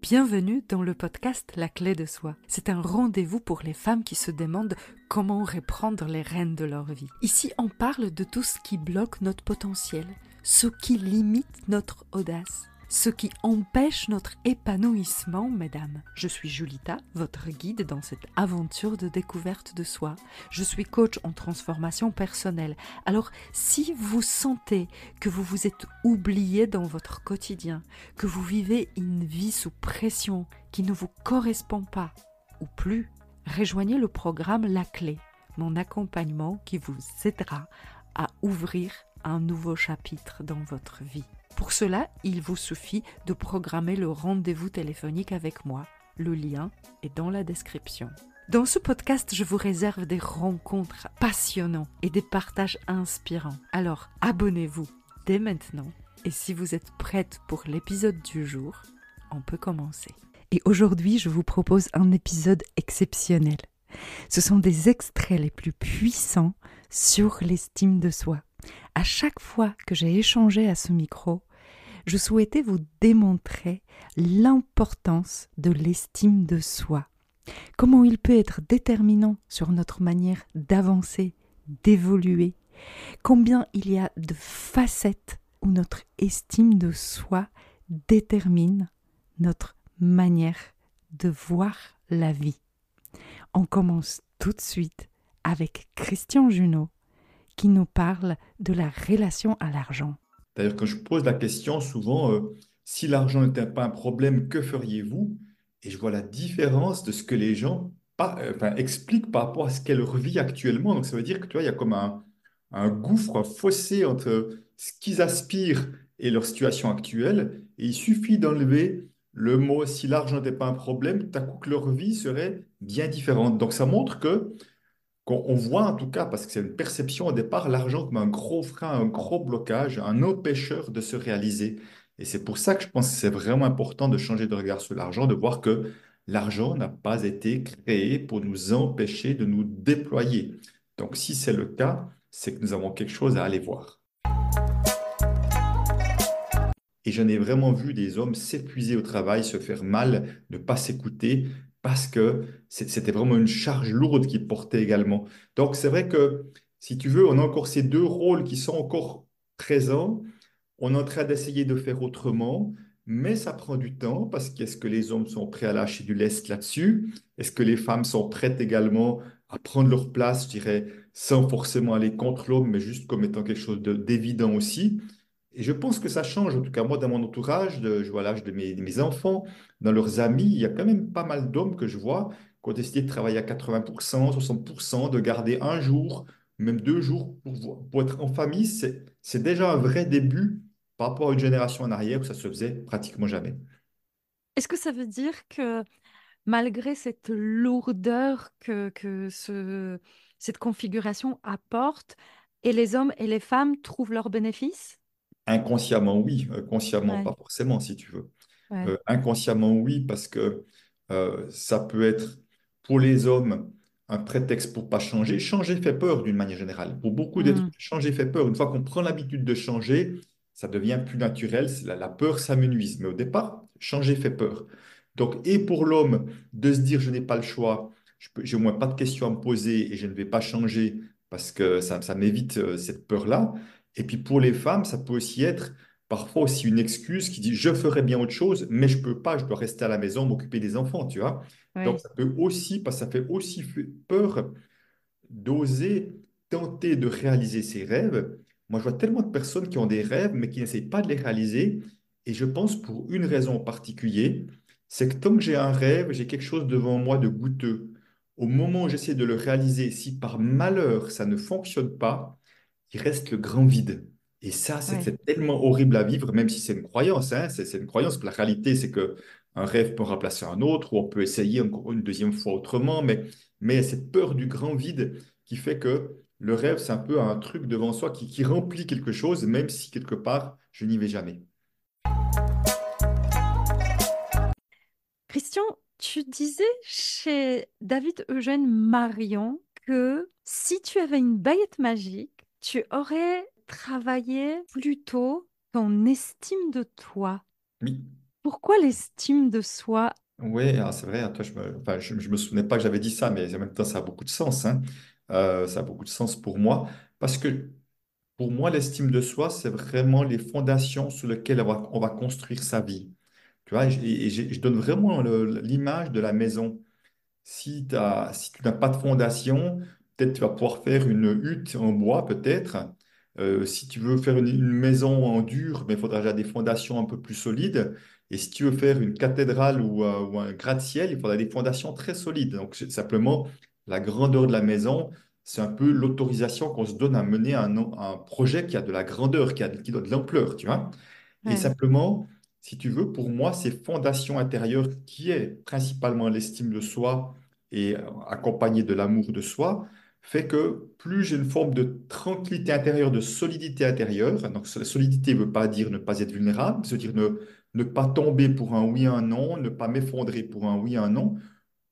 Bienvenue dans le podcast La clé de soi. C'est un rendez-vous pour les femmes qui se demandent comment reprendre les rênes de leur vie. Ici, on parle de tout ce qui bloque notre potentiel, ce qui limite notre audace, ce qui empêche notre épanouissement, mesdames. Je suis Julita, votre guide dans cette aventure de découverte de soi. Je suis coach en transformation personnelle. Alors, si vous sentez que vous vous êtes oublié dans votre quotidien, que vous vivez une vie sous pression qui ne vous correspond pas ou plus, rejoignez le programme La Clé, mon accompagnement qui vous aidera à ouvrir un nouveau chapitre dans votre vie. Pour cela, il vous suffit de programmer le rendez-vous téléphonique avec moi. Le lien est dans la description. Dans ce podcast, je vous réserve des rencontres passionnantes et des partages inspirants. Alors, abonnez-vous dès maintenant. Et si vous êtes prête pour l'épisode du jour, on peut commencer. Et aujourd'hui, je vous propose un épisode exceptionnel. Ce sont des extraits les plus puissants sur l'estime de soi. À chaque fois que j'ai échangé à ce micro, je souhaitais vous démontrer l'importance de l'estime de soi. Comment il peut être déterminant sur notre manière d'avancer, d'évoluer. Combien il y a de facettes où notre estime de soi détermine notre manière de voir la vie. On commence tout de suite avec Christian Junod qui nous parle de la relation à l'argent. D'ailleurs, quand je pose la question, souvent, si l'argent n'était pas un problème, que feriez-vous? Et je vois la différence de ce que les gens expliquent par rapport à ce qu'est leur vie actuellement. Donc, ça veut dire que tu vois, il y a comme un gouffre, un fossé entre ce qu'ils aspirent et leur situation actuelle. Et il suffit d'enlever le mot si l'argent n'était pas un problème, tout à coup que leur vie serait bien différente. Donc, ça montre que qu'on voit en tout cas, parce que c'est une perception au départ, l'argent comme un gros frein, un gros blocage, un empêcheur de se réaliser. Et c'est pour ça que je pense que c'est vraiment important de changer de regard sur l'argent, de voir que l'argent n'a pas été créé pour nous empêcher de nous déployer. Donc si c'est le cas, c'est que nous avons quelque chose à aller voir. Et j'en ai vraiment vu des hommes s'épuiser au travail, se faire mal, ne pas s'écouter, parce que c'était vraiment une charge lourde qu'ils portaient également. Donc c'est vrai que, si tu veux, on a encore ces deux rôles qui sont encore présents. On est en train d'essayer de faire autrement, mais ça prend du temps, parce qu'est-ce que les hommes sont prêts à lâcher du lest là-dessus? Est-ce que les femmes sont prêtes également à prendre leur place, je dirais, sans forcément aller contre l'homme, mais juste comme étant quelque chose d'évident aussi? Et je pense que ça change, en tout cas moi dans mon entourage, je vois l'âge de mes enfants, dans leurs amis, il y a quand même pas mal d'hommes que je vois qui ont décidé de travailler à 80%, 60%, de garder un jour, même 2 jours pour être en famille. C'est déjà un vrai début par rapport à une génération en arrière où ça se faisait pratiquement jamais. Est-ce que ça veut dire que malgré cette lourdeur cette configuration apporte, et les hommes et les femmes trouvent leurs bénéfices? Inconsciemment, oui, consciemment, pas Ouais, forcément si tu veux. ouais. Inconsciemment, oui, parce que ça peut être pour les hommes un prétexte pour pas changer. Changer fait peur d'une manière générale. Pour beaucoup d'êtres, Hmm. changer fait peur. Une fois qu'on prend l'habitude de changer, ça devient plus naturel. La peur s'amenuise. Mais au départ, changer fait peur. Donc, et pour l'homme, de se dire je n'ai pas le choix, j'ai au moins pas de questions à me poser et je ne vais pas changer parce que ça m'évite cette peur-là. Et puis pour les femmes, ça peut aussi être parfois aussi une excuse qui dit je ferais bien autre chose, mais je peux pas, je dois rester à la maison, m'occuper des enfants, tu vois. Donc Ouais. ça peut aussi, parce que ça fait aussi peur d'oser tenter de réaliser ses rêves. Moi, je vois tellement de personnes qui ont des rêves, mais qui n'essayent pas de les réaliser. Et je pense pour une raison en particulier, c'est que tant que j'ai un rêve, j'ai quelque chose devant moi de goûteux. Au moment où j'essaie de le réaliser, si par malheur ça ne fonctionne pas, il reste le grand vide. Et ça, Ouais. c'est tellement horrible à vivre, même si c'est une croyance, hein. C'est une croyance. La réalité, c'est que un rêve peut remplacer un autre, ou on peut essayer encore une deuxième fois autrement, mais il y a cette peur du grand vide qui fait que le rêve, c'est un peu un truc devant soi qui remplit quelque chose, même si quelque part, je n'y vais jamais. Christian, tu disais chez David Eugène Marion que si tu avais une baguette magique, tu aurais travaillé plutôt ton estime de toi. Oui. Pourquoi l'estime de soi? Oui, ah, c'est vrai, hein, toi, enfin, je me souvenais pas que j'avais dit ça, mais en même temps, ça a beaucoup de sens, hein. Ça a beaucoup de sens pour moi, parce que pour moi, l'estime de soi, c'est vraiment les fondations sur lesquelles on va construire sa vie. Tu vois, je donne vraiment l'image de la maison. Si tu n'as pas de fondation, peut-être tu vas pouvoir faire une hutte en bois, peut-être. Si tu veux faire une maison en dur, mais il faudra déjà des fondations un peu plus solides. Et si tu veux faire une cathédrale ou un gratte-ciel, il faudra des fondations très solides. Donc, c'est simplement, la grandeur de la maison, c'est un peu l'autorisation qu'on se donne à mener un projet qui a de la grandeur, qui a de l'ampleur, tu vois. Et Ouais. simplement, si tu veux, pour moi, ces fondations intérieures, qui est principalement l'estime de soi et accompagnée de l'amour de soi, fait que plus j'ai une forme de tranquillité intérieure, de solidité intérieure, donc la solidité ne veut pas dire ne pas être vulnérable, c'est-à-dire ne pas tomber pour un oui, un non, ne pas m'effondrer pour un oui, un non,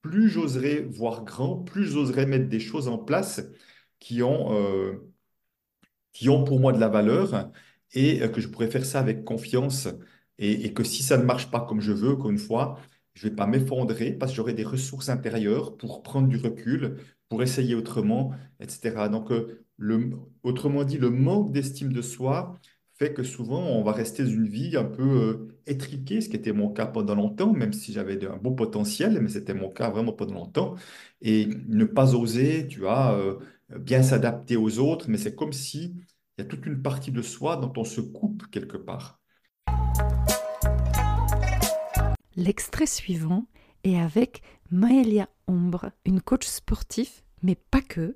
plus j'oserais voir grand, plus j'oserais mettre des choses en place qui ont, qui ont pour moi de la valeur et que je pourrais faire ça avec confiance et que si ça ne marche pas comme je veux, encore une fois, je ne vais pas m'effondrer parce que j'aurai des ressources intérieures pour prendre du recul, pour essayer autrement, etc. Donc, autrement dit, le manque d'estime de soi fait que souvent, on va rester dans une vie un peu étriquée, ce qui était mon cas pendant longtemps, même si j'avais un beau potentiel, mais c'était mon cas vraiment pendant longtemps. Et ne pas oser, tu vois, bien s'adapter aux autres, mais c'est comme si il y a toute une partie de soi dont on se coupe quelque part. L'extrait suivant est avec Maëlia Ombre, une coach sportive, mais pas que,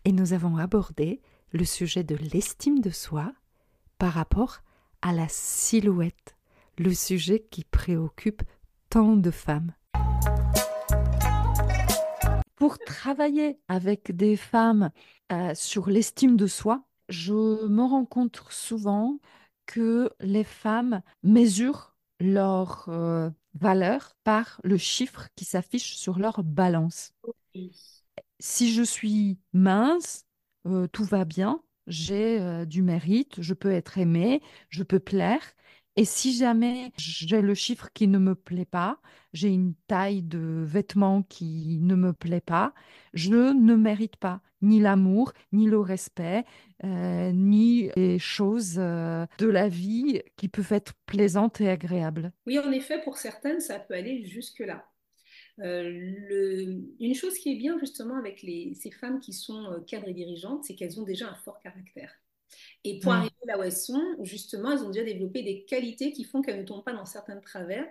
et nous avons abordé le sujet de l'estime de soi par rapport à la silhouette, le sujet qui préoccupe tant de femmes. Pour travailler avec des femmes sur l'estime de soi, je me rends compte souvent que les femmes mesurent leur valeur par le chiffre qui s'affiche sur leur balance. Si je suis mince, tout va bien, j'ai du mérite, je peux être aimée, je peux plaire. Et si jamais j'ai le chiffre qui ne me plaît pas, j'ai une taille de vêtements qui ne me plaît pas, je ne mérite pas ni l'amour, ni le respect, ni les choses de la vie qui peuvent être plaisantes et agréables. Oui, en effet, pour certaines, ça peut aller jusque-là. Une chose qui est bien justement avec ces femmes qui sont cadres et dirigeantes, c'est qu'elles ont déjà un fort caractère. Et pour Ouais, arriver là où elles sont, justement, elles ont déjà développé des qualités qui font qu'elles ne tombent pas dans certains travers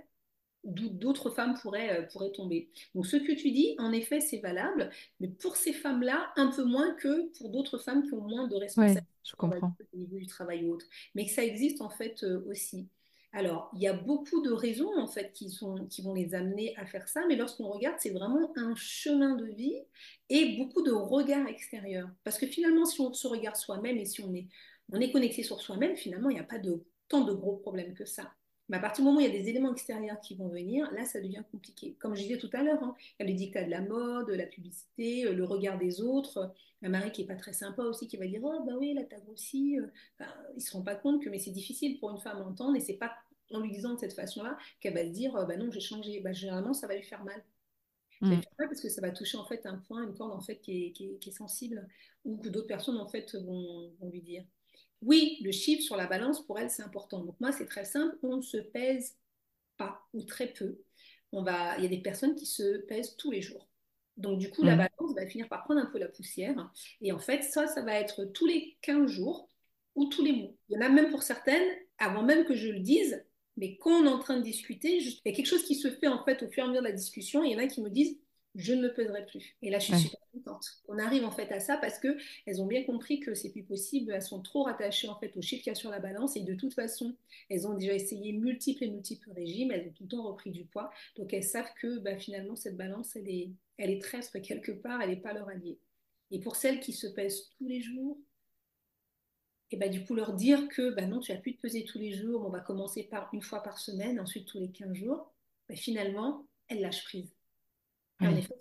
d'où d'autres femmes pourraient tomber. Donc ce que tu dis, en effet, c'est valable, mais pour ces femmes-là, un peu moins que pour d'autres femmes qui ont moins de ouais, responsabilités, je on va dire, comprends. au niveau du travail ou autre. Mais que ça existe en fait aussi. Alors, il y a beaucoup de raisons en fait qui vont les amener à faire ça, mais lorsqu'on regarde, c'est vraiment un chemin de vie et beaucoup de regards extérieurs. Parce que finalement, si on se regarde soi-même et si on est connecté sur soi-même, finalement, il n'y a pas tant de gros problèmes que ça. Mais à partir du moment où il y a des éléments extérieurs qui vont venir, là, ça devient compliqué. Comme je disais tout à l'heure, hein, il y a les dictats de la mode, la publicité, le regard des autres. Un mari qui n'est pas très sympa aussi, qui va dire oh, bah oui, là, t'as grossi. Enfin, il ne se rend pas compte que mais c'est difficile pour une femme à entendre et c'est pas en lui disant de cette façon-là qu'elle va se dire bah non, j'ai changé. Bah, généralement, ça va lui faire mal. Ça va Mm. lui faire mal parce que ça va toucher en fait un point, une corde en fait qui est sensible ou que d'autres personnes en fait vont lui dire. Oui, le chiffre sur la balance, pour elle, c'est important. Donc moi, c'est très simple, on ne se pèse pas ou très peu. Il y a des personnes qui se pèsent tous les jours. Donc du coup, la Mm. balance va finir par prendre un peu la poussière. Et en fait, ça va être tous les 15 jours ou tous les mois. Il y en a même pour certaines, avant même que je le dise, mais quand on est en train de discuter, il y a quelque chose qui se fait en fait au fur et à mesure de la discussion. Et il y en a qui me disent, je ne me pèserai plus. Et là, je suis Ouais. super contente. On arrive en fait à ça parce que elles ont bien compris que c'est plus possible. Elles sont trop rattachées en fait au chiffre qu'il y a sur la balance et de toute façon, elles ont déjà essayé multiples et multiples régimes. Elles ont tout le temps repris du poids. Donc elles savent que bah, finalement cette balance, elle est traître quelque part. Elle n'est pas leur alliée. Et pour celles qui se pèsent tous les jours, et bah, du coup leur dire que bah, non, tu n'as plus de peser tous les jours. On va commencer par une fois par semaine, ensuite tous les 15 jours. Bah, finalement, elles lâchent prise. Et en Ouais. effet,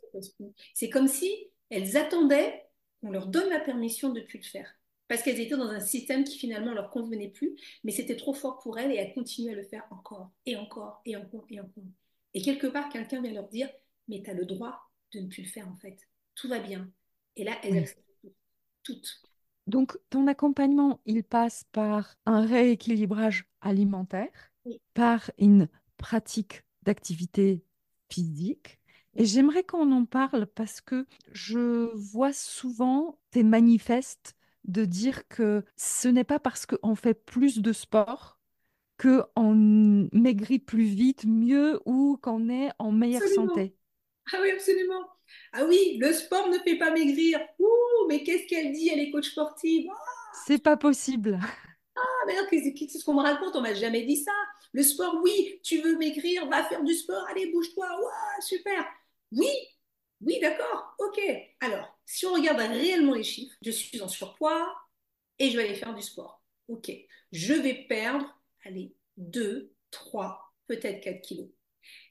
c'est comme si elles attendaient qu'on leur donne la permission de ne plus le faire. parce qu'elles étaient dans un système qui finalement leur convenait plus, mais c'était trop fort pour elles et elles continuaient à le faire encore et encore et encore et encore. Et quelque part, quelqu'un vient leur dire, mais tu as le droit de ne plus le faire en fait. Tout va bien. Et là, elles Oui. acceptent toutes. Donc, ton accompagnement, il passe par un rééquilibrage alimentaire, Oui, par une pratique d'activité physique. Et oui. j'aimerais qu'on en parle parce que je vois souvent tes manifestes de dire que ce n'est pas parce qu'on fait plus de sport qu'on maigrit plus vite, mieux ou qu'on est en meilleure Absolument. santé. Ah oui, absolument. Ah oui, le sport ne fait pas maigrir. Ouh, mais qu'est-ce qu'elle dit? Elle est coach sportive. C'est pas possible. Ah, mais non, qu'est-ce qu'on me raconte? On m'a jamais dit ça. Le sport, oui, tu veux maigrir, va faire du sport, allez, bouge-toi, ouah, super. Oui, oui, d'accord, ok. Alors, si on regarde réellement les chiffres, je suis en surpoids et je vais aller faire du sport. Ok, je vais perdre, allez, 2, 3, peut-être 4 kilos.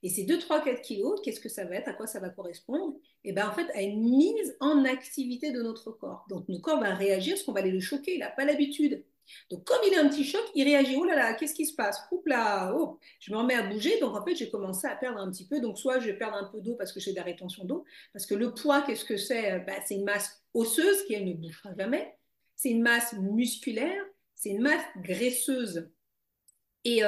Et ces 2, 3, 4 kilos, qu'est-ce que ça va être? À quoi ça va correspondre? Et bien, en fait, à une mise en activité de notre corps. Donc, notre corps va réagir parce qu'on va aller le choquer. Il n'a pas l'habitude. Donc, comme il a un petit choc, il réagit. Oh là là, qu'est-ce qui se passe? Oups là, oh, je me remets à bouger. Donc, en fait, j'ai commencé à perdre un petit peu. Donc, soit je vais perdre un peu d'eau parce que j'ai de la rétention d'eau. Parce que le poids, qu'est-ce que c'est? Ben, c'est une masse osseuse qui, elle, ne bougera jamais. C'est une masse musculaire. C'est une masse graisseuse et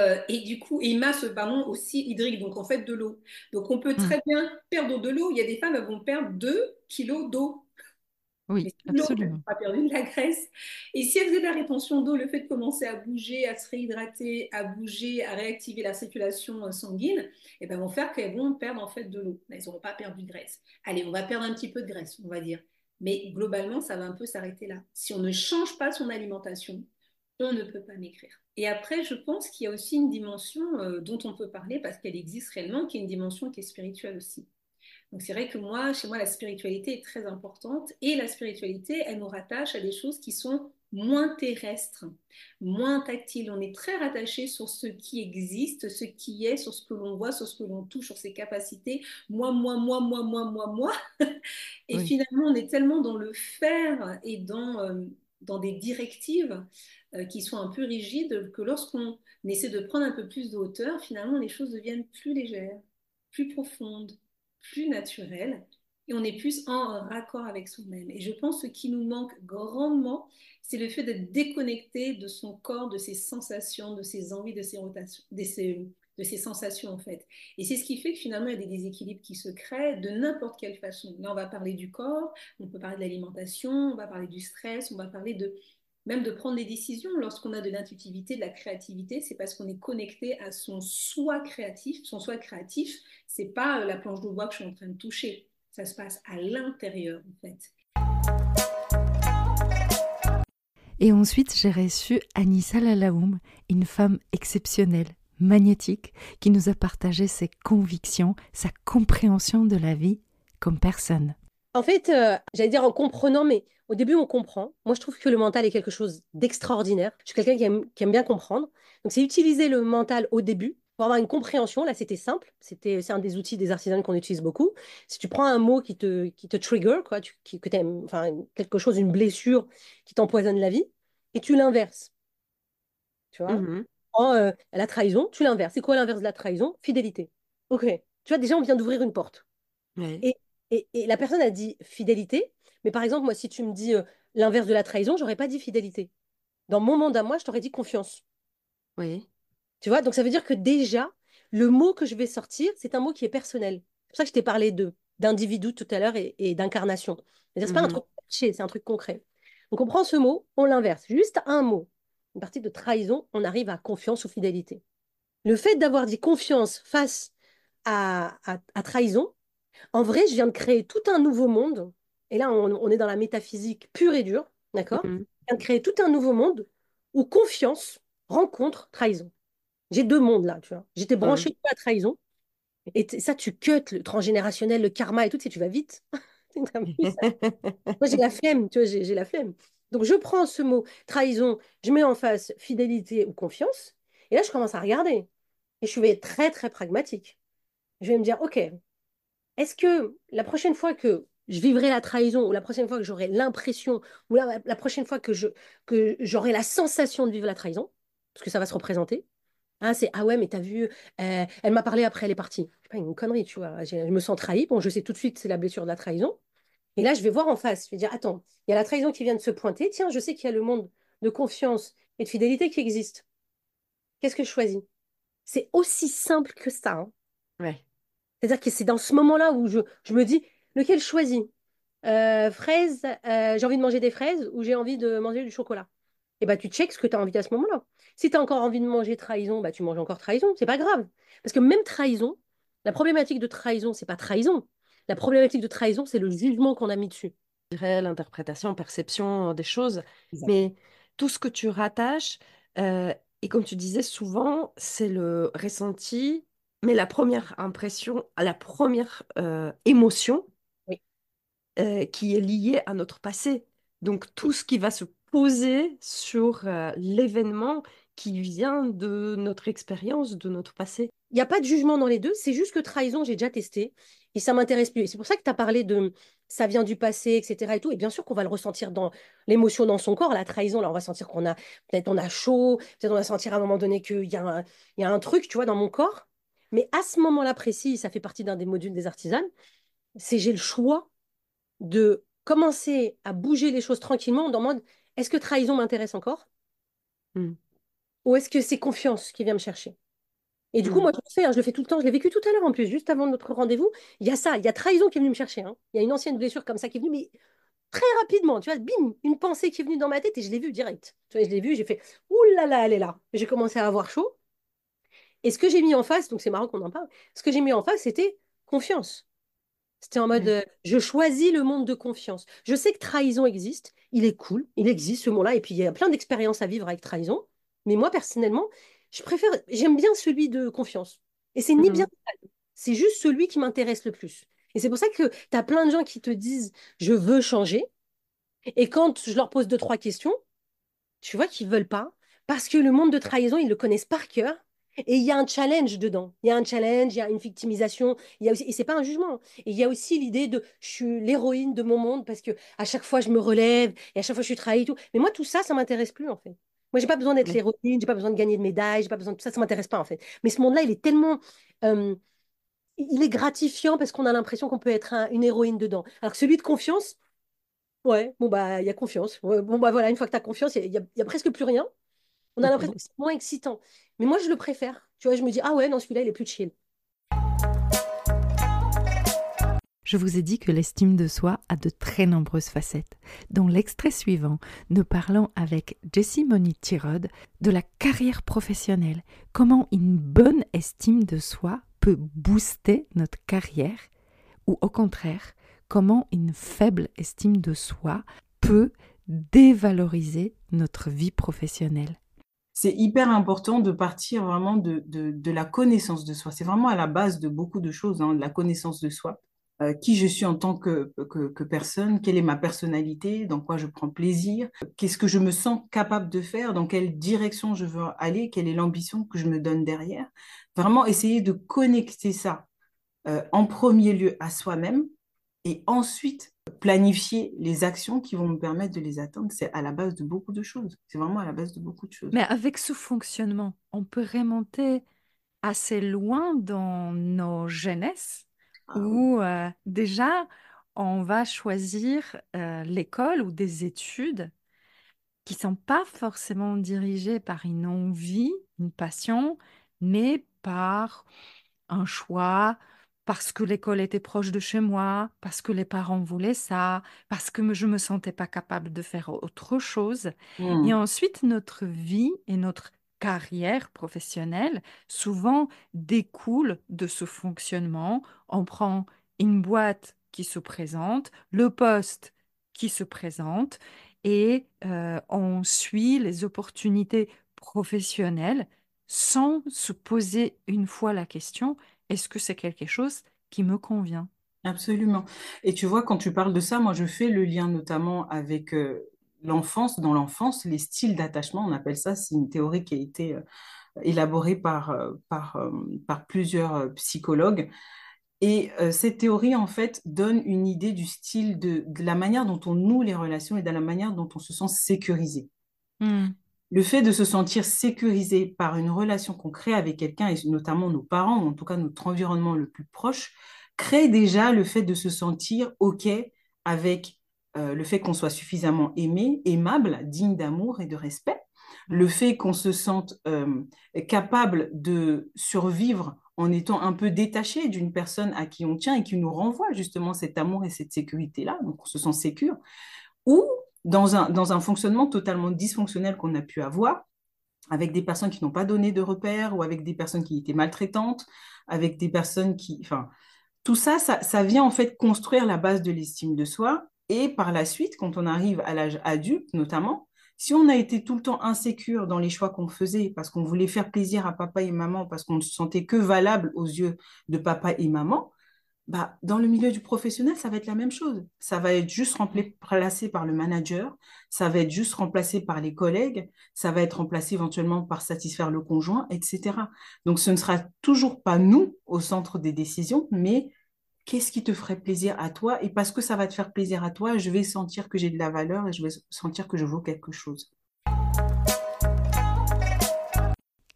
du coup, et il masse pardon, aussi hydrique, donc en fait de l'eau. Donc on peut Hmm. très bien perdre de l'eau. Il y a des femmes, elles vont perdre 2 kilos d'eau. Oui, Mais c'est de l'eau, elles n'ont absolument. pas perdu de la graisse. Et si elles faisaient de la rétention d'eau, le fait de commencer à bouger, à se réhydrater, à bouger, à réactiver la circulation sanguine, eh ben, vont faire qu'elles vont perdre en fait de l'eau. Elles n'auront pas perdu de graisse. Allez, on va perdre un petit peu de graisse, on va dire. Mais globalement, ça va un peu s'arrêter là. Si on ne change pas son alimentation, on ne peut pas maigrir. Et après, je pense qu'il y a aussi une dimension dont on peut parler parce qu'elle existe réellement, qui est une dimension qui est spirituelle aussi. Donc c'est vrai que moi, chez moi, la spiritualité est très importante et la spiritualité, elle nous rattache à des choses qui sont moins terrestres, moins tactiles. On est très rattaché sur ce qui existe, ce qui est, sur ce que l'on voit, sur ce que l'on touche, sur ses capacités. Moi. Et Oui. finalement, on est tellement dans le faire et dans des directives qui sont un peu rigides que lorsqu'on essaie de prendre un peu plus de hauteur, finalement, les choses deviennent plus légères, plus profondes, plus naturelles et on est plus en raccord avec soi-même. Et je pense que ce qui nous manque grandement, c'est le fait d'être déconnecté de son corps, de ses sensations, de ses envies, de ses rotations, de ses sensations en fait. Et c'est ce qui fait que finalement, il y a des déséquilibres qui se créent de n'importe quelle façon. Là, on va parler du corps, on peut parler de l'alimentation, on va parler du stress, on va parler de même de prendre des décisions. Lorsqu'on a de l'intuitivité, de la créativité, c'est parce qu'on est connecté à son soi créatif. Son soi créatif, c'est pas la planche de bois que je suis en train de toucher. Ça se passe à l'intérieur, en fait. Et ensuite, j'ai reçu Anissa Lalaoum, une femme exceptionnelle, magnétique, qui nous a partagé ses convictions, sa compréhension de la vie comme personne. En fait, j'allais dire en comprenant, mais au début, on comprend. Moi, je trouve que le mental est quelque chose d'extraordinaire. Je suis quelqu'un qui aime bien comprendre. Donc, c'est utiliser le mental au début pour avoir une compréhension. Là, c'était simple. C'est un des outils des artisans qu'on utilise beaucoup. Si tu prends un mot qui te trigger, quoi, que t'aimes, enfin, quelque chose, une blessure qui t'empoisonne la vie, et tu l'inverses. Tu vois? Mhm. La trahison, tu l'inverses. C'est quoi l'inverse de la trahison? Fidélité. OK. Tu vois, déjà, on vient d'ouvrir une porte. Ouais. Et, et la personne a dit fidélité, mais par exemple, moi, si tu me dis l'inverse de la trahison, j'aurais pas dit fidélité. Dans mon monde à moi, je t'aurais dit confiance. Oui. Tu vois, donc ça veut dire que déjà, le mot que je vais sortir, c'est un mot qui est personnel. C'est pour ça que je t'ai parlé d'individu tout à l'heure et d'incarnation. C'est-à-dire, c'est pas un Mhm. truc caché, c'est un truc concret. Donc on prend ce mot, on l'inverse. Juste un mot. Une partie de trahison, on arrive à confiance ou fidélité. Le fait d'avoir dit confiance face à trahison, en vrai, je viens de créer tout un nouveau monde. Et là, on est dans la métaphysique pure et dure, d'accord? Mhm. Je viens de créer tout un nouveau monde où confiance rencontre trahison. J'ai deux mondes là, tu vois. J'étais Ouais. branché à la trahison. Et ça, tu cut le transgénérationnel, le karma et tout, tu vas vite. T'as vu ça. Moi, j'ai la flemme, tu vois, j'ai la flemme. Donc, je prends ce mot trahison, je mets en face fidélité ou confiance. Et là, je commence à regarder. Et je vais être très, très pragmatique. Je vais me dire, OK, est-ce que la prochaine fois que je vivrai la trahison, ou la prochaine fois que j'aurai l'impression, ou la prochaine fois que j'aurai la sensation de vivre la trahison, parce que ça va se représenter. Hein, c'est ah ouais, mais t'as vu, elle m'a parlé après, elle est partie. C'est pas une connerie, tu vois. Je me sens trahi. Bon, je sais tout de suite, c'est la blessure de la trahison. Et là, je vais voir en face. Je vais dire, attends, il y a la trahison qui vient de se pointer. Tiens, je sais qu'il y a le monde de confiance et de fidélité qui existe. Qu'est-ce que je choisis? C'est aussi simple que ça, hein. Ouais. C'est-à-dire que c'est dans ce moment-là où je me dis, lequel je choisis? Fraises, j'ai envie de manger des fraises ou j'ai envie de manger du chocolat? Et bah, tu checkes ce que tu as envie à ce moment-là. Si tu as encore envie de manger trahison, bah, tu manges encore trahison. C'est pas grave. Parce que même trahison, la problématique de trahison, c'est pas trahison. La problématique de trahison, c'est le jugement qu'on a mis dessus. L'interprétation, perception des choses, Exact. mais tout ce que tu rattaches, et comme tu disais souvent, c'est le ressenti, mais la première impression, la première émotion Oui, qui est liée à notre passé. Donc tout ce qui va se poser sur l'événement qui vient de notre expérience, de notre passé. il n'y a pas de jugement dans les deux, c'est juste que trahison, j'ai déjà testé et ça m'intéresse plus. Et c'est pour ça que tu as parlé de ça vient du passé, etc. Et tout. Et bien sûr qu'on va le ressentir dans l'émotion dans son corps. La trahison, là, on va sentir qu'on a peut-être on a chaud, peut-être on va sentir à un moment donné il y a un truc, tu vois, dans mon corps. Mais à ce moment-là précis, ça fait partie d'un des modules des artisanes, c'est j'ai le choix de commencer à bouger les choses tranquillement en mode est-ce que trahison m'intéresse encore Mm. ou est-ce que c'est confiance qui vient me chercher? Et du coup, Mm. moi, je le fais, hein, je le fais tout le temps. Je l'ai vécu tout à l'heure en plus, juste avant notre rendez-vous. Il y a ça, il y a trahison qui est venue me chercher, hein. Il y a une ancienne blessure comme ça qui est venue, mais très rapidement, tu vois, bim, une pensée qui est venue dans ma tête et je l'ai vue direct. Tu vois, je l'ai vue, j'ai fait, ouh là là, elle est là. J'ai commencé à avoir chaud. Et ce que j'ai mis en face, donc c'est marrant qu'on en parle, ce que j'ai mis en face, c'était confiance. C'était en mode, Ouais. je choisis le monde de confiance. Je sais que trahison existe, il est cool, il existe ce mot-là, et puis il y a plein d'expériences à vivre avec trahison. Mais moi, personnellement, j'aime bien celui de confiance. Et c'est ni bien, Mm. c'est juste celui qui m'intéresse le plus. Et c'est pour ça que tu as plein de gens qui te disent, je veux changer. Et quand je leur pose deux, trois questions, tu vois qu'ils veulent pas, parce que le monde de trahison, ils le connaissent par cœur. Et il y a un challenge dedans. Il y a un challenge, il y a une victimisation. Il y a aussi, et c'est pas un jugement, hein. Et il y a aussi l'idée de je suis l'héroïne de mon monde parce que à chaque fois je me relève et à chaque fois je suis trahie et tout. Mais moi, tout ça, ça m'intéresse plus en fait. Moi, j'ai pas besoin d'être Ouais. l'héroïne, j'ai pas besoin de gagner de médailles, j'ai pas besoin de tout ça, ça m'intéresse pas en fait. Mais ce monde-là, il est tellement, euh, il est gratifiant parce qu'on a l'impression qu'on peut être une héroïne dedans. Alors que celui de confiance, ouais, bon bah il y a confiance. Ouais, bon bah voilà, une fois que tu as confiance, il y a presque plus rien. On a l'impression que c'est moins excitant. Mais moi, je le préfère. Tu vois, je me dis, ah ouais, non, celui-là, il est plus chill. Je vous ai dit que l'estime de soi a de très nombreuses facettes. Dans l'extrait suivant, nous parlons avec Jessie Monique Tirode de la carrière professionnelle, comment une bonne estime de soi peut booster notre carrière ou au contraire, comment une faible estime de soi peut dévaloriser notre vie professionnelle. C'est hyper important de partir vraiment de la connaissance de soi. C'est vraiment à la base de beaucoup de choses, hein, de la connaissance de soi. Qui je suis en tant que personne, quelle est ma personnalité, dans quoi je prends plaisir, qu'est-ce que je me sens capable de faire, dans quelle direction je veux aller, quelle est l'ambition que je me donne derrière. Vraiment essayer de connecter ça en premier lieu à soi-même et ensuite planifier les actions qui vont me permettre de les atteindre. C'est à la base de beaucoup de choses. C'est vraiment à la base de beaucoup de choses. Mais avec ce fonctionnement, on peut remonter assez loin dans nos jeunesses Ah oui. où déjà on va choisir l'école ou des études qui sont pas forcément dirigées par une envie, une passion, mais par un choix, parce que l'école était proche de chez moi, parce que les parents voulaient ça, parce que je me sentais pas capable de faire autre chose. Et Hmm. ensuite, notre vie et notre carrière professionnelle souvent découlent de ce fonctionnement. On prend une boîte qui se présente, le poste qui se présente, et on suit les opportunités professionnelles sans se poser une fois la question, est-ce que c'est quelque chose qui me convient? Absolument. Et tu vois, quand tu parles de ça, moi, je fais le lien notamment avec l'enfance. Dans l'enfance, les styles d'attachement, on appelle ça, c'est une théorie qui a été élaborée par plusieurs psychologues. Et cette théorie, en fait, donne une idée du style, de la manière dont on noue les relations et de la manière dont on se sent sécurisé. Hmm. Le fait de se sentir sécurisé par une relation qu'on crée avec quelqu'un, et notamment nos parents, ou en tout cas notre environnement le plus proche, crée déjà le fait de se sentir OK avec le fait qu'on soit suffisamment aimé, aimable, digne d'amour et de respect, le fait qu'on se sente capable de survivre en étant un peu détaché d'une personne à qui on tient et qui nous renvoie justement cet amour et cette sécurité-là, donc on se sent sécure, ou dans un fonctionnement totalement dysfonctionnel qu'on a pu avoir, avec des personnes qui n'ont pas donné de repères, ou avec des personnes qui étaient maltraitantes, avec des personnes qui... Enfin, tout ça, ça vient en fait construire la base de l'estime de soi. Et par la suite, quand on arrive à l'âge adulte notamment, si on a été tout le temps insécure dans les choix qu'on faisait, parce qu'on voulait faire plaisir à papa et maman, parce qu'on ne se sentait que valable aux yeux de papa et maman, bah, dans le milieu du professionnel, ça va être la même chose. Ça va être juste remplacé par le manager, ça va être juste remplacé par les collègues, ça va être remplacé éventuellement par satisfaire le conjoint, etc. Donc, ce ne sera toujours pas nous au centre des décisions, mais qu'est-ce qui te ferait plaisir à toi? Et parce que ça va te faire plaisir à toi, je vais sentir que j'ai de la valeur et je vais sentir que je vaux quelque chose.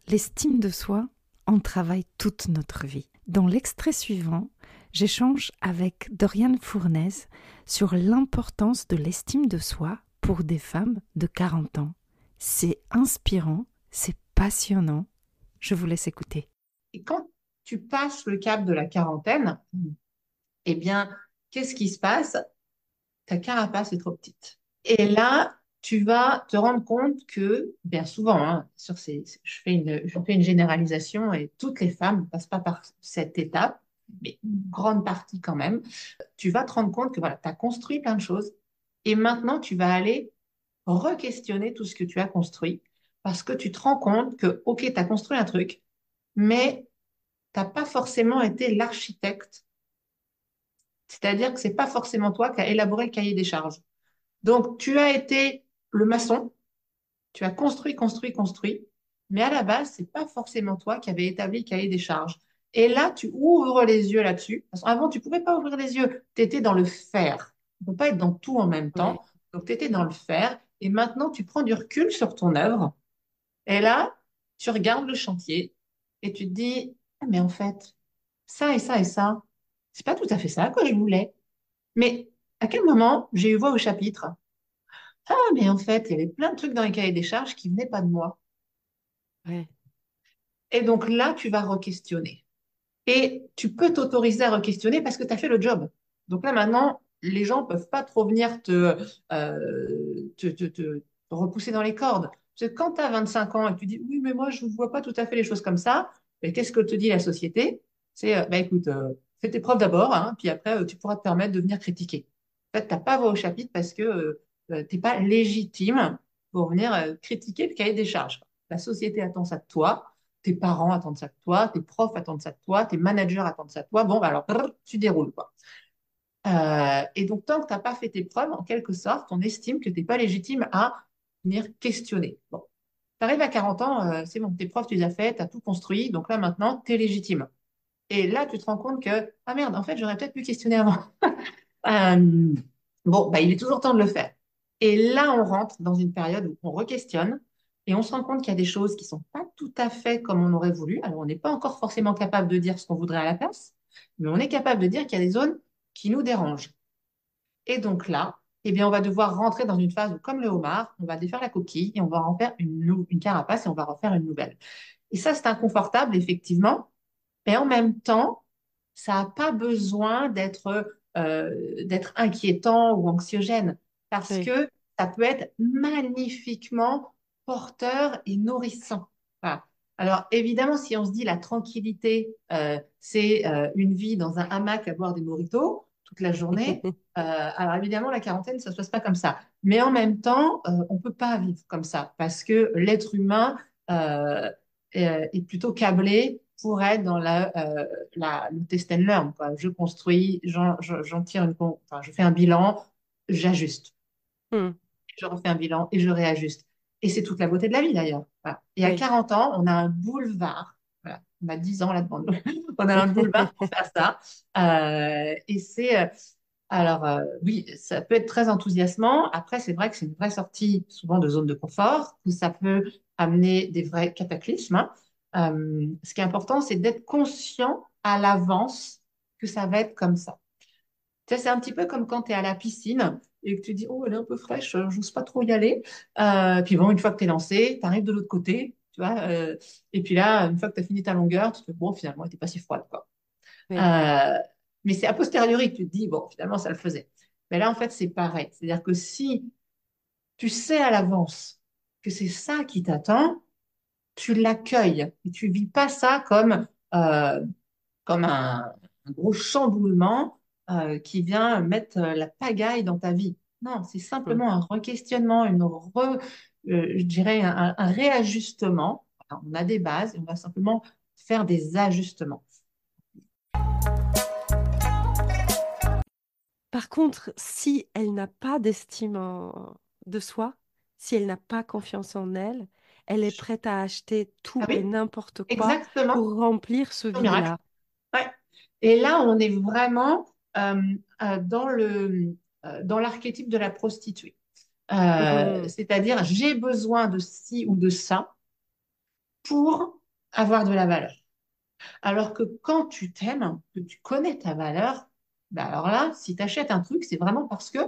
L'estime de soi, on travaille toute notre vie. Dans l'extrait suivant, j'échange avec Doriane Fournaise sur l'importance de l'estime de soi pour des femmes de 40 ans. C'est inspirant, c'est passionnant. Je vous laisse écouter. Et quand tu passes le cap de la quarantaine, eh bien, qu'est-ce qui se passe? Ta carapace est trop petite. Et là, tu vas te rendre compte que, bien souvent, hein, je fais une généralisation et toutes les femmes ne passent pas par cette étape, mais une grande partie quand même. Tu vas te rendre compte que voilà, tu as construit plein de choses et maintenant tu vas aller re-questionner tout ce que tu as construit parce que tu te rends compte que, OK, tu as construit un truc, mais tu n'as pas forcément été l'architecte. C'est-à-dire que c'est pas forcément toi qui as élaboré le cahier des charges. Donc, tu as été le maçon, tu as construit, construit, construit, mais à la base, c'est pas forcément toi qui avais établi le cahier des charges. Et là, tu ouvres les yeux là-dessus. Parce qu'avant, tu pouvais pas ouvrir les yeux. Tu étais dans le faire. On ne peut pas être dans tout en même Oui. temps. Donc, tu étais dans le faire. Et maintenant, tu prends du recul sur ton œuvre. Et là, tu regardes le chantier et tu te dis, ah, mais en fait, ça et ça et ça, c'est pas tout à fait ça que je voulais. Mais à quel moment j'ai eu voix au chapitre? Ah, mais en fait, il y avait plein de trucs dans les cahiers des charges qui venaient pas de moi. Ouais. Et donc là, tu vas re-questionner. Et tu peux t'autoriser à re-questionner parce que tu as fait le job. Donc là, maintenant, les gens peuvent pas trop venir te repousser dans les cordes. Parce que quand tu as 25 ans et que tu dis, oui, mais moi, je ne vois pas tout à fait les choses comme ça, mais qu'est-ce que te dit la société? C'est, bah, écoute, fais tes preuves d'abord, hein, puis après, tu pourras te permettre de venir critiquer. En fait, tu n'as pas voix au chapitre parce que tu n'es pas légitime pour venir critiquer le cahier des charges. La société attend ça de toi, tes parents attendent ça de toi, tes profs attendent ça de toi, tes managers attendent ça de toi. Bon, bah alors, tu déroules, quoi. Et donc, tant que tu n'as pas fait tes preuves, en quelque sorte, on estime que tu n'es pas légitime à venir questionner. Bon, tu arrives à 40 ans, c'est bon, tes preuves, tu les as faites, tu as tout construit, donc là, maintenant, tu es légitime. Et là, tu te rends compte que, ah merde, en fait, j'aurais peut-être pu questionner avant. Euh, bon, bah, il est toujours temps de le faire. Et là, on rentre dans une période où on re-questionne et on se rend compte qu'il y a des choses qui sont pas tout à fait comme on aurait voulu. Alors, on n'est pas encore forcément capable de dire ce qu'on voudrait à la place, mais on est capable de dire qu'il y a des zones qui nous dérangent. Et donc là, eh bien, on va devoir rentrer dans une phase où, comme le homard, on va défaire la coquille et on va en faire une carapace et on va refaire une nouvelle. Et ça, c'est inconfortable, effectivement, mais en même temps, ça n'a pas besoin d'être inquiétant ou anxiogène parce Oui. que ça peut être magnifiquement porteur et nourrissant. Voilà. Alors évidemment, si on se dit la tranquillité, c'est une vie dans un hamac à boire des mojitos toute la journée, alors évidemment, la quarantaine, ça ne se passe pas comme ça. Mais en même temps, on ne peut pas vivre comme ça parce que l'être humain est plutôt câblé pour être dans le test and learn, quoi. Je construis, j'en tire enfin, je fais un bilan, j'ajuste. Hmm. Je refais un bilan et je réajuste. Et c'est toute la beauté de la vie d'ailleurs. Voilà. Et à Oui. 40 ans, on a un boulevard. Voilà. On a 10 ans là devant nous. On a le boulevard pour faire ça. Et c'est, alors oui, ça peut être très enthousiasmant. Après, c'est vrai que c'est une vraie sortie souvent de zone de confort, que ça peut amener des vrais cataclysmes, hein. Ce qui est important, c'est d'être conscient à l'avance que ça va être comme ça. Tu sais, c'est un petit peu comme quand tu es à la piscine et que tu dis, oh, elle est un peu fraîche, j'ose pas trop y aller. Puis bon, une fois que tu es lancé, tu arrives de l'autre côté, tu vois. Et puis là, une fois que tu as fini ta longueur, tu te dis, bon, finalement, elle n'était pas si froide, quoi. Oui. Euh, mais c'est a posteriori que tu te dis, bon, finalement, ça le faisait. Mais là, en fait, c'est pareil. C'est-à-dire que si tu sais à l'avance que c'est ça qui t'attend, tu l'accueilles et tu vis pas ça euh, comme un gros chamboulement qui vient mettre la pagaille dans ta vie. Non, c'est Mm. simplement un re-questionnement, je dirais un réajustement. Alors, on a des bases et on va simplement faire des ajustements. Par contre, si elle n'a pas de soi, si elle n'a pas confiance en elle, elle est prête à acheter Ah tout et oui, n'importe quoi exactement, pour remplir ce un miracle. vide-là. Ouais. Et là, on est vraiment dans l'archétype de la prostituée. Mhm. C'est-à-dire, j'ai besoin de ci ou de ça pour avoir de la valeur. Alors que quand tu t'aimes, que tu connais ta valeur, bah alors là, si tu achètes un truc, c'est vraiment parce que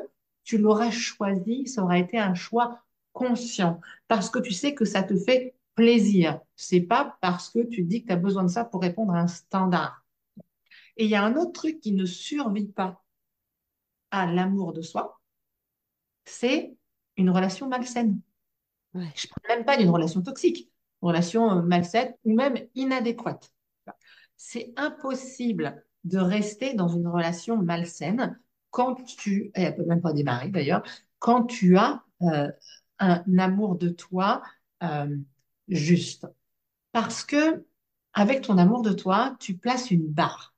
tu l'auras choisi, ça aura été un choix conscient, parce que tu sais que ça te fait plaisir. C'est pas parce que tu te dis que tu as besoin de ça pour répondre à un standard. Et il y a un autre truc qui ne survit pas à l'amour de soi, c'est une relation malsaine. Ouais. Je ne parle même pas d'une relation toxique, une relation malsaine ou même inadéquate. C'est impossible de rester dans une relation malsaine et elle peut même pas démarrer d'ailleurs, quand tu as un amour de toi euh, juste. Parce que avec ton amour de toi, tu places une barre,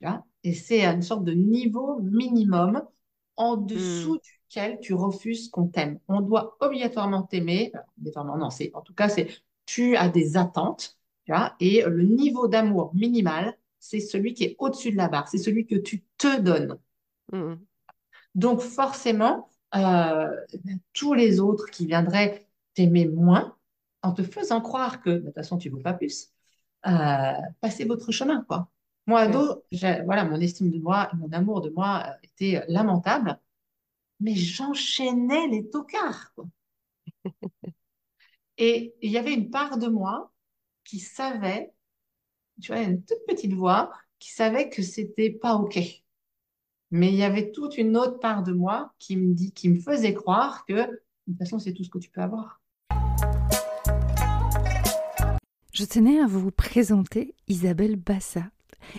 tu vois, et c'est une sorte de niveau minimum en Mm. dessous duquel tu refuses qu'on t'aime. On doit obligatoirement t'aimer. Obligatoirement, non, en tout cas, c'est tu as des attentes, tu vois, et le niveau d'amour minimal, c'est celui qui est au-dessus de la barre, c'est celui que tu te donnes. Mm. Donc forcément, tous les autres qui viendraient t'aimer moins, en te faisant croire que de toute façon tu ne vaux pas plus, passez votre chemin, quoi. Moi, Ouais. ado, voilà, mon estime de moi, mon amour de moi était lamentable, mais j'enchaînais les tocards, quoi. Et il y avait une part de moi qui savait, tu vois, une toute petite voix qui savait que c'était pas OK. Mais il y avait toute une autre part de moi qui me faisait croire que de toute façon, c'est tout ce que tu peux avoir. Je tenais à vous présenter Isabelle Bassa,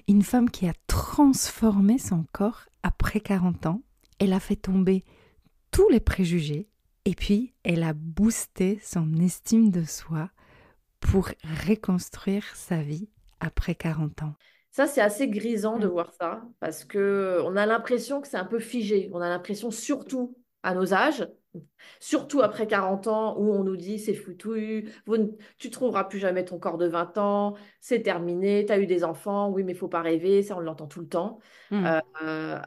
une femme qui a transformé son corps après 40 ans. Elle a fait tomber tous les préjugés et puis elle a boosté son estime de soi pour reconstruire sa vie après 40 ans. Ça, c'est assez grisant de Mm. voir ça parce que on a l'impression que c'est un peu figé. On a l'impression, surtout à nos âges, surtout après 40 ans, où on nous dit c'est foutu, tu trouveras plus jamais ton corps de 20 ans, c'est terminé, tu as eu des enfants, oui, mais il faut pas rêver, ça on l'entend tout le temps. Mm.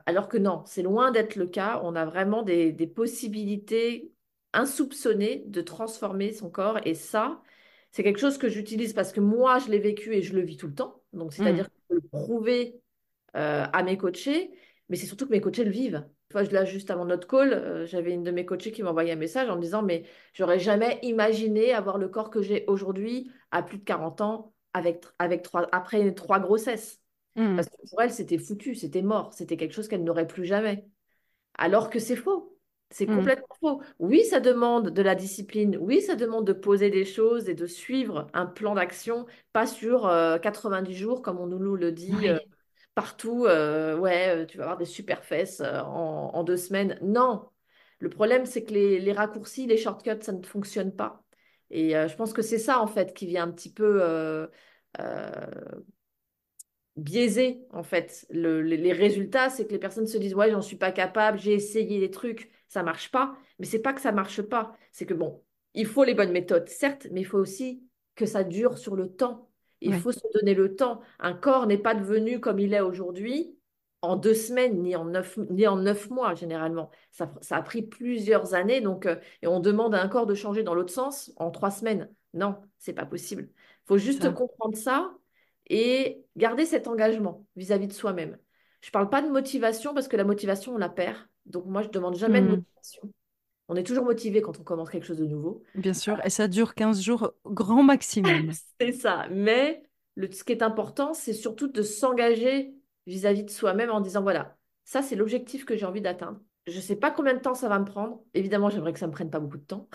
Alors que non, c'est loin d'être le cas. On a vraiment des possibilités insoupçonnées de transformer son corps et ça. C'est quelque chose que j'utilise parce que moi, je l'ai vécu et je le vis tout le temps. Donc, Mm. c'est-à-dire que je peux le prouver à mes coachés, mais c'est surtout que mes coachés le vivent. Tu vois, là, juste avant notre call, j'avais une de mes coachées qui m'a envoyé un message en me disant, mais j'aurais jamais imaginé avoir le corps que j'ai aujourd'hui à plus de 40 ans après 3 grossesses. Mm. Parce que pour elle, c'était foutu, c'était mort, c'était quelque chose qu'elle n'aurait plus jamais. Alors que c'est faux. C'est Mm. complètement faux. Oui, ça demande de la discipline. Oui, ça demande de poser des choses et de suivre un plan d'action, pas sur 90 jours, comme on nous le dit Oui. partout. Ouais, tu vas avoir des super fesses en 2 semaines. Non. Le problème, c'est que les raccourcis, les shortcuts, ça ne fonctionne pas. Et je pense que c'est ça, en fait, qui vient un petit peu euh, biaisé en fait. Les résultats, c'est que les personnes se disent ouais, j'en suis pas capable, j'ai essayé les trucs, ça marche pas. Mais c'est pas que ça marche pas, c'est que bon, il faut les bonnes méthodes, certes, mais il faut aussi que ça dure sur le temps. Il Oui, faut se donner le temps. Un corps n'est pas devenu comme il est aujourd'hui en 2 semaines, ni en 9 mois, généralement. Ça a pris plusieurs années, donc, et on demande à un corps de changer dans l'autre sens en 3 semaines. Non, c'est pas possible. Il faut juste ça. comprendre ça et garder cet engagement vis-à-vis de soi-même. Je ne parle pas de motivation parce que la motivation, on la perd. Donc moi, je ne demande jamais de Hmm, motivation. On est toujours motivé quand on commence quelque chose de nouveau. bien sûr, et ça dure 15 jours grand maximum. C'est ça. Mais ce qui est important, c'est surtout de s'engager vis-à-vis de soi-même en disant, voilà, ça, c'est l'objectif que j'ai envie d'atteindre. Je ne sais pas combien de temps ça va me prendre. Évidemment, j'aimerais que ça ne me prenne pas beaucoup de temps.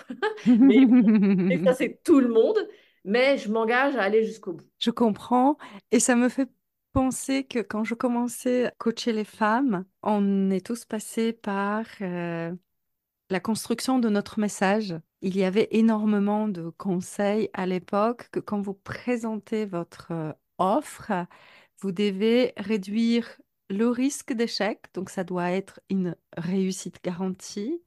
Mais et ça, c'est tout le monde. Mais je m'engage à aller jusqu'au bout. Je comprends et ça me fait penser que quand je commençais à coacher les femmes, on est tous passés par la construction de notre message. Il y avait énormément de conseils à l'époque que quand vous présentez votre offre, vous devez réduire le risque d'échec, donc ça doit être une réussite garantie.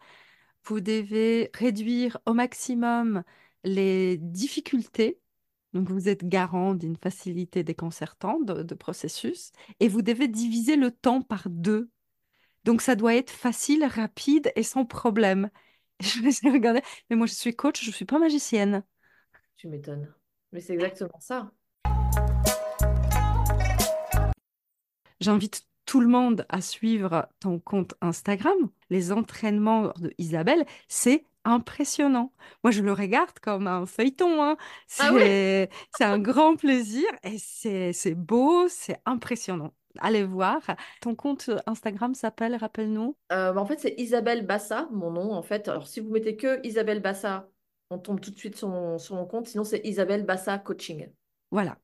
Vous devez réduire au maximum les difficultés. Donc, vous êtes garant d'une facilité déconcertante de processus et vous devez diviser le temps par deux. Donc, ça doit être facile, rapide et sans problème. Je me suis regardée, mais moi, je suis coach, je ne suis pas magicienne. Tu m'étonnes. Mais c'est exactement ça. J'invite tout le monde à suivre ton compte Instagram. Les entraînements de Isabelle, c'est impressionnant. Moi, je le regarde comme un feuilleton, hein. Ah ouais? C'est un grand plaisir et c'est beau, c'est impressionnant. Allez voir. Ton compte Instagram s'appelle, rappelle-nous. En fait, c'est Isabelle Bassa, mon nom, en fait. Alors, si vous mettez que Isabelle Bassa, on tombe tout de suite sur mon compte. Sinon, c'est Isabelle Bassa Coaching. Voilà.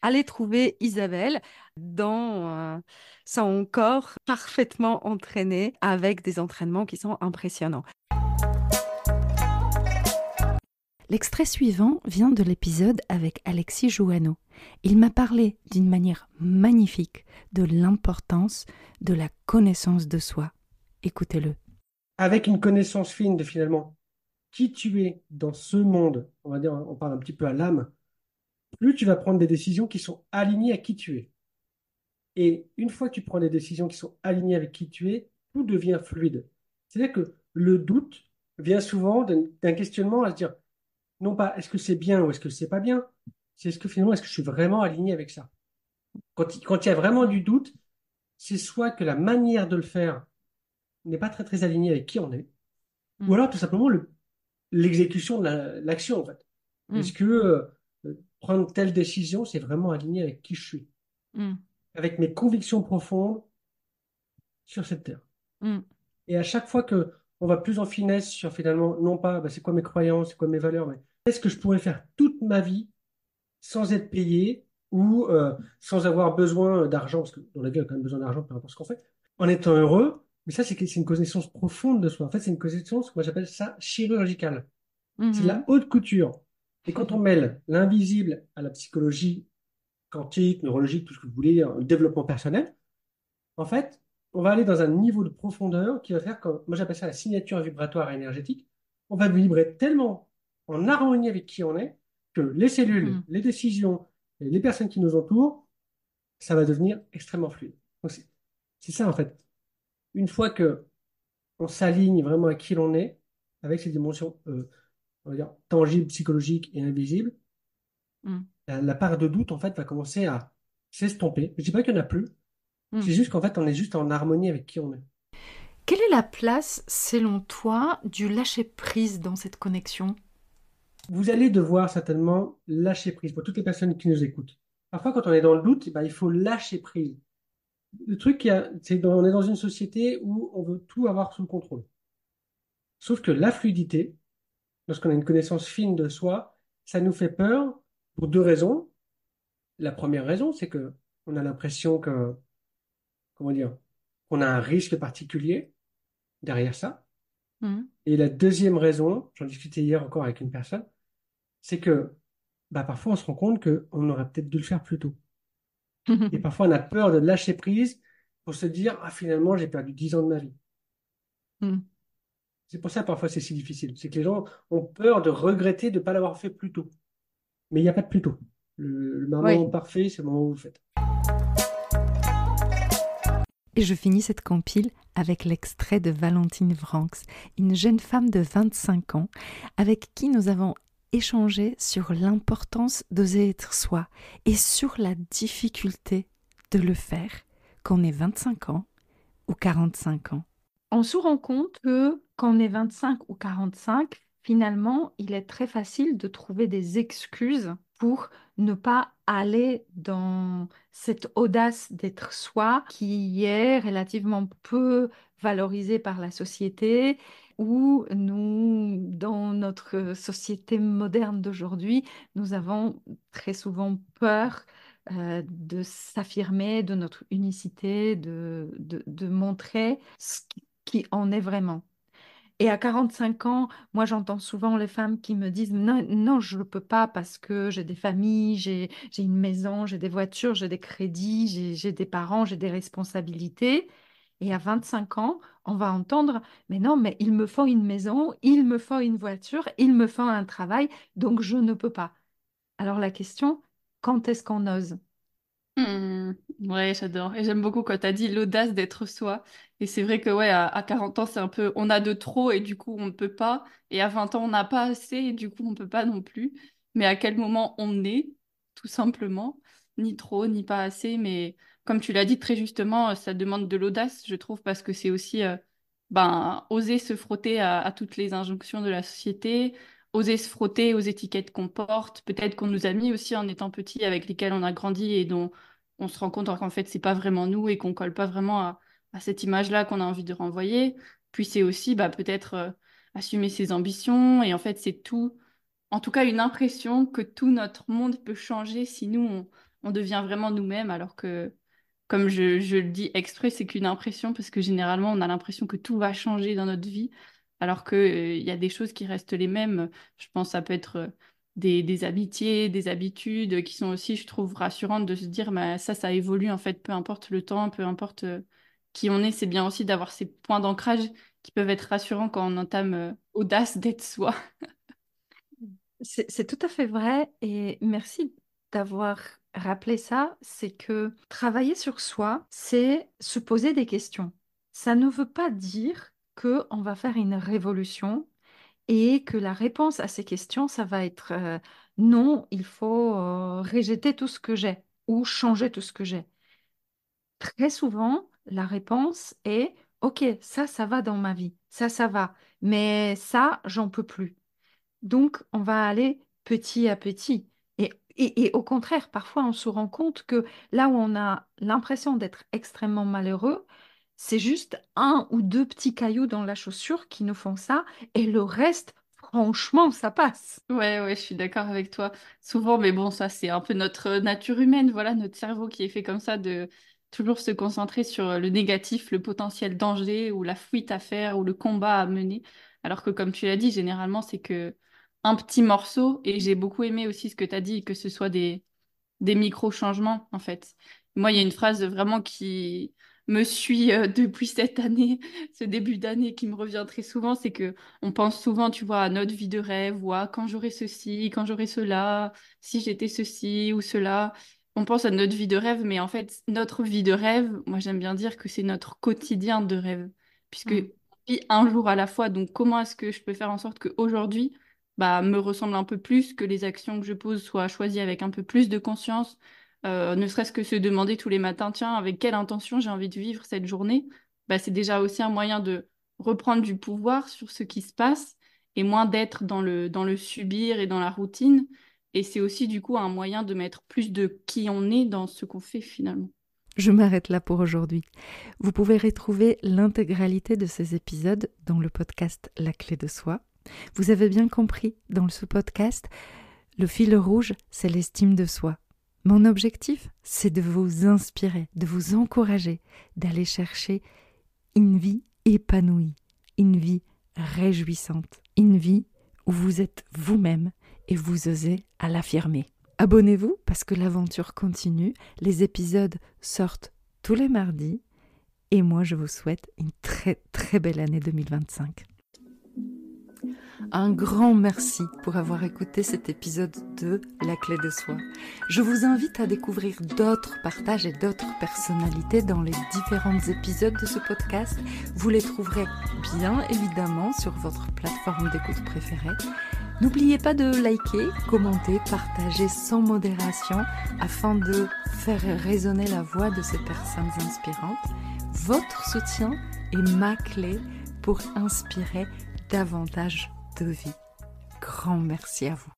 Allez trouver Isabelle dans son corps parfaitement entraîné avec des entraînements qui sont impressionnants. L'extrait suivant vient de l'épisode avec Alexis Jouanneau. Il m'a parlé d'une manière magnifique de l'importance de la connaissance de soi. Écoutez-le. Avec une connaissance fine de finalement qui tu es dans ce monde, on va dire, on parle un petit peu à l'âme, plus tu vas prendre des décisions qui sont alignées à qui tu es. Et une fois que tu prends des décisions qui sont alignées avec qui tu es, tout devient fluide. C'est-à-dire que le doute vient souvent d'un questionnement à se dire, non pas est-ce que c'est bien ou est-ce que c'est pas bien, c'est est-ce que finalement, est-ce que je suis vraiment aligné avec ça? Quand il y a vraiment du doute, c'est soit que la manière de le faire n'est pas très très alignée avec qui on est, ou Mm, alors tout simplement l'exécution de l'action en fait. mm, Est-ce que prendre telle décision, c'est vraiment aligné avec qui je suis, mm, avec mes convictions profondes sur cette terre. mm, Et à chaque fois que on va plus en finesse sur finalement, non pas bah, c'est quoi mes croyances, c'est quoi mes valeurs, mais qu'est-ce que je pourrais faire toute ma vie sans être payé ou sans avoir besoin d'argent, parce que dans la vie, on a quand même besoin d'argent par rapport à ce qu'on fait, en étant heureux. Mais ça, c'est une connaissance profonde de soi. En fait, c'est une connaissance, moi j'appelle ça chirurgicale. C'est de la mhm, haute couture. Et quand on mêle l'invisible à la psychologie quantique, neurologique, tout ce que vous voulez, le développement personnel, en fait, on va aller dans un niveau de profondeur qui va faire que, moi j'appelle ça la signature vibratoire énergétique. On va vibrer tellement en harmonie avec qui on est que les cellules, mm. les décisions, et les personnes qui nous entourent, ça va devenir extrêmement fluide. Donc c'est ça en fait. Une fois que on s'aligne vraiment à qui l'on est, avec ces dimensions, on va dire, tangibles, psychologiques et invisibles, Mm, la part de doute en fait va commencer à s'estomper. Je dis pas qu'il n'y en a plus, mm. c'est juste qu'en fait on est juste en harmonie avec qui on est. Quelle est la place, selon toi, du lâcher-prise dans cette connexion? Vous allez devoir certainement lâcher prise pour toutes les personnes qui nous écoutent. Parfois, quand on est dans le doute, eh ben, il faut lâcher prise. Le truc, c'est qu'on est dans une société où on veut tout avoir sous le contrôle. Sauf que la fluidité, lorsqu'on a une connaissance fine de soi, ça nous fait peur pour deux raisons. La première raison, c'est que on a l'impression que, comment dire, qu'on a un risque particulier derrière ça. Mm. Et la deuxième raison, j'en discutais hier encore avec une personne, c'est que bah, parfois on se rend compte qu'on aurait peut-être dû le faire plus tôt. Et parfois on a peur de lâcher prise pour se dire, ah finalement j'ai perdu 10 ans de ma vie. Mm. C'est pour ça parfois c'est si difficile. C'est que les gens ont peur de regretter de ne pas l'avoir fait plus tôt. Mais il n'y a pas de plus tôt. Le moment Oui. parfait, c'est le moment où vous le faites. Et je finis cette compile avec l'extrait de Valentine Franks, une jeune femme de 25 ans avec qui nous avons échangé sur l'importance d'oser être soi et sur la difficulté de le faire quand on ait 25 ans ou 45 ans. On se rend compte que quand on est 25 ou 45, finalement, il est très facile de trouver des excuses pour ne pas aller dans cette audace d'être soi qui est relativement peu valorisée par la société, où nous, dans notre société moderne d'aujourd'hui, nous avons très souvent peur de s'affirmer, de notre unicité, de montrer ce qui en est vraiment. Et à 45 ans, moi j'entends souvent les femmes qui me disent non, non, je ne peux pas parce que j'ai des familles, j'ai une maison, j'ai des voitures, j'ai des crédits, j'ai des parents, j'ai des responsabilités. Et à 25 ans, on va entendre, mais non, mais il me faut une maison, il me faut une voiture, il me faut un travail, donc je ne peux pas. Alors la question, quand est-ce qu'on ose? Ouais, j'adore. Et j'aime beaucoup quand tu as dit l'audace d'être soi. Et c'est vrai que ouais, à 40 ans, c'est un peu, on a de trop et du coup, on ne peut pas. Et à 20 ans, on n'a pas assez et du coup, on ne peut pas non plus. Mais à quel moment on est, tout simplement. Ni trop, ni pas assez. Mais comme tu l'as dit très justement, ça demande de l'audace, je trouve, parce que c'est aussi oser se frotter à toutes les injonctions de la société, oser se frotter aux étiquettes qu'on porte, peut-être qu'on nous a mis aussi en étant petit, avec lesquelles on a grandi et dont on se rend compte qu'en fait, c'est pas vraiment nous et qu'on colle pas vraiment à cette image-là qu'on a envie de renvoyer. Puis c'est aussi peut-être assumer ses ambitions. Et en fait, c'est tout, en tout cas, une impression que tout notre monde peut changer si nous, on devient vraiment nous-mêmes. Alors que, comme je le dis exprès, c'est qu'une impression parce que généralement, on a l'impression que tout va changer dans notre vie. Alors que, il y a des choses qui restent les mêmes. Je pense que ça peut être des amitiés, des habitudes qui sont aussi, je trouve, rassurantes de se dire, ça évolue en fait, peu importe le temps, peu importe qui on est. C'est bien aussi d'avoir ces points d'ancrage qui peuvent être rassurants quand on entame audace d'être soi. C'est tout à fait vrai et merci d'avoir rappelé ça. C'est que travailler sur soi, c'est se poser des questions. Ça ne veut pas dire que on va faire une révolution et que la réponse à ces questions, ça va être non, il faut rejeter tout ce que j'ai ou changer tout ce que j'ai. Très souvent, la réponse est OK, ça va dans ma vie, ça va, mais ça, j'en peux plus. Donc, on va aller petit à petit. Et au contraire, parfois, on se rend compte que là où on a l'impression d'être extrêmement malheureux, c'est juste un ou deux petits cailloux dans la chaussure qui nous font ça, et le reste, franchement, ça passe. Ouais, je suis d'accord avec toi. Souvent, mais bon, ça, c'est un peu notre nature humaine, voilà, notre cerveau qui est fait comme ça de toujours se concentrer sur le négatif, le potentiel danger ou la fuite à faire ou le combat à mener. Alors que, comme tu l'as dit, généralement, c'est que un petit morceau. Et j'ai beaucoup aimé aussi ce que tu as dit, que ce soit des micro-changements, en fait. Moi, il y a une phrase vraiment qui me suit depuis cette année, ce début d'année qui me revient très souvent, c'est que on pense souvent, tu vois, à notre vie de rêve ou à quand j'aurai ceci, quand j'aurai cela, si j'étais ceci ou cela. On pense à notre vie de rêve, mais en fait, notre vie de rêve, moi j'aime bien dire que c'est notre quotidien de rêve, puisque Mm. on vit un jour à la fois. Donc, comment est-ce que je peux faire en sorte qu'aujourd'hui, me ressemble un peu plus, que les actions que je pose soient choisies avec un peu plus de conscience, ne serait-ce que se demander tous les matins, tiens, avec quelle intention j'ai envie de vivre cette journée, c'est déjà aussi un moyen de reprendre du pouvoir sur ce qui se passe et moins d'être dans le subir et dans la routine. Et c'est aussi du coup un moyen de mettre plus de qui on est dans ce qu'on fait finalement. Je m'arrête là pour aujourd'hui. Vous pouvez retrouver l'intégralité de ces épisodes dans le podcast La Clé de Soi. Vous avez bien compris, dans ce podcast, le fil rouge, c'est l'estime de soi. Mon objectif, c'est de vous inspirer, de vous encourager, d'aller chercher une vie épanouie, une vie réjouissante, une vie où vous êtes vous-même et vous osez à l'affirmer. Abonnez-vous parce que l'aventure continue, les épisodes sortent tous les mardis et moi je vous souhaite une très très belle année 2025. Un grand merci pour avoir écouté cet épisode de La Clé de Soi. Je vous invite à découvrir d'autres partages et d'autres personnalités dans les différents épisodes de ce podcast. Vous les trouverez bien évidemment sur votre plateforme d'écoute préférée. N'oubliez pas de liker, commenter, partager sans modération afin de faire résonner la voix de ces personnes inspirantes. Votre soutien est ma clé pour inspirer davantage de vie. Grand merci à vous.